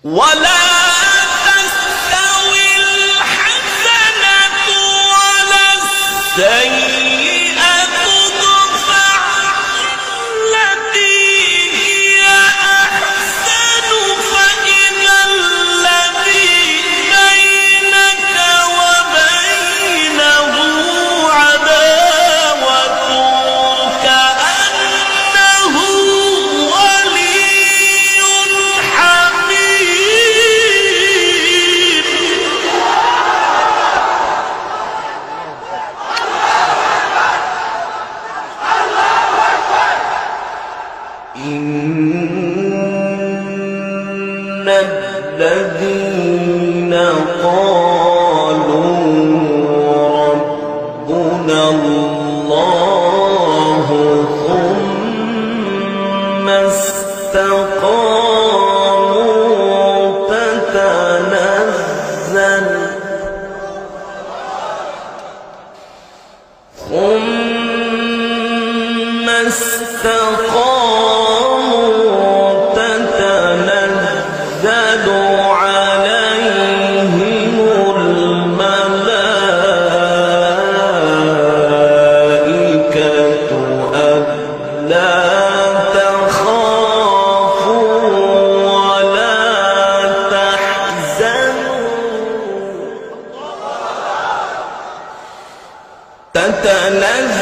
ولا تستوي الحسنة ولا السيئة ادفع بالتي هي أحسن فإذا الذي بينك وبينه عداوة كأنه ولي حميم. إن الذين قالوا ربنا الله ثم استقاموا تتنزل عليهم الملائكة ألا تخافوا ولا تحزنوا تتنزل